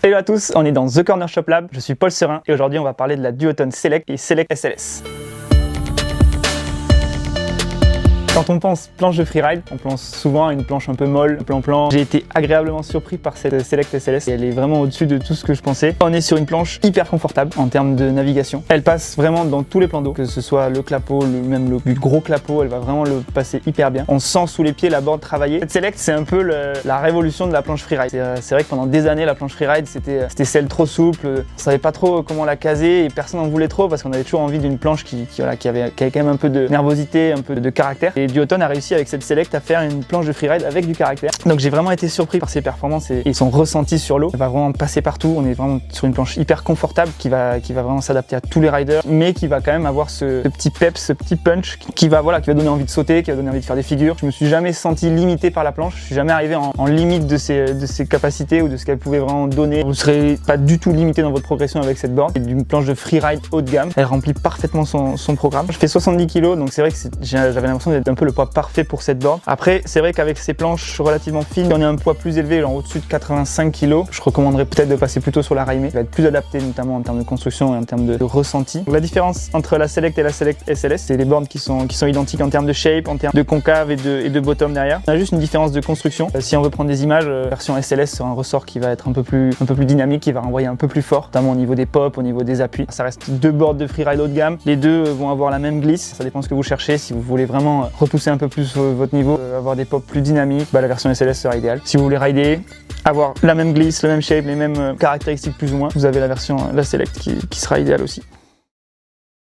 Hello à tous, on est dans The Corner Shop Lab, je suis Paul Serin et aujourd'hui on va parler de la Duotone Select et Select SLS. Quand on pense planche de freeride, on pense souvent à une planche un peu molle, plan-plan. J'ai été agréablement surpris par cette Select SLS et elle est vraiment au-dessus de tout ce que je pensais. On est sur une planche hyper confortable en termes de navigation. Elle passe vraiment dans tous les plans d'eau, que ce soit le clapot, même le gros clapot, elle va vraiment le passer hyper bien. On sent sous les pieds la board travailler. Cette Select, c'est un peu la révolution de la planche freeride. C'est vrai que pendant des années, la planche freeride, c'était celle trop souple. On savait pas trop comment la caser et personne n'en voulait trop parce qu'on avait toujours envie d'une planche qui avait quand même un peu de nervosité, un peu de caractère. Et Duotone a réussi avec cette Select à faire une planche de freeride avec du caractère. Donc j'ai vraiment été surpris par ses performances et son ressenti sur l'eau. Elle va vraiment passer partout. On est vraiment sur une planche hyper confortable qui va vraiment s'adapter à tous les riders, mais qui va quand même avoir ce petit peps, ce petit punch qui va donner envie de sauter, qui va donner envie de faire des figures. Je me suis jamais senti limité par la planche. Je suis jamais arrivé en limite de ses capacités ou de ce qu'elle pouvait vraiment donner. Vous ne serez pas du tout limité dans votre progression avec cette board. C'est d'une planche de freeride haut de gamme. Elle remplit parfaitement son programme. Je fais 70 kg, donc c'est vrai que j'avais l'impression d'être un peu le poids parfait pour cette board. Après, c'est vrai qu'avec ces planches relativement fines, on est un poids plus élevé, genre au-dessus de 85 kg. Je recommanderais peut-être de passer plutôt sur la Raimé, qui va être plus adaptée notamment en termes de construction et en termes de ressenti. La différence entre la Select et la Select SLS, c'est les boards qui sont identiques en termes de shape, en termes de concave et de bottom derrière. On a juste une différence de construction. Si on veut prendre des images, version SLS sera un ressort qui va être un peu plus dynamique, qui va renvoyer un peu plus fort, notamment au niveau des pops, au niveau des appuis. Ça reste deux boards de freeride haut de gamme. Les deux vont avoir la même glisse. Ça dépend ce que vous cherchez. Si vous voulez vraiment repousser un peu plus votre niveau, avoir des pops plus dynamiques, la version SLS sera idéale. Si vous voulez rider, avoir la même glisse, le même shape, les mêmes caractéristiques plus ou moins, vous avez la version la Select qui sera idéale aussi.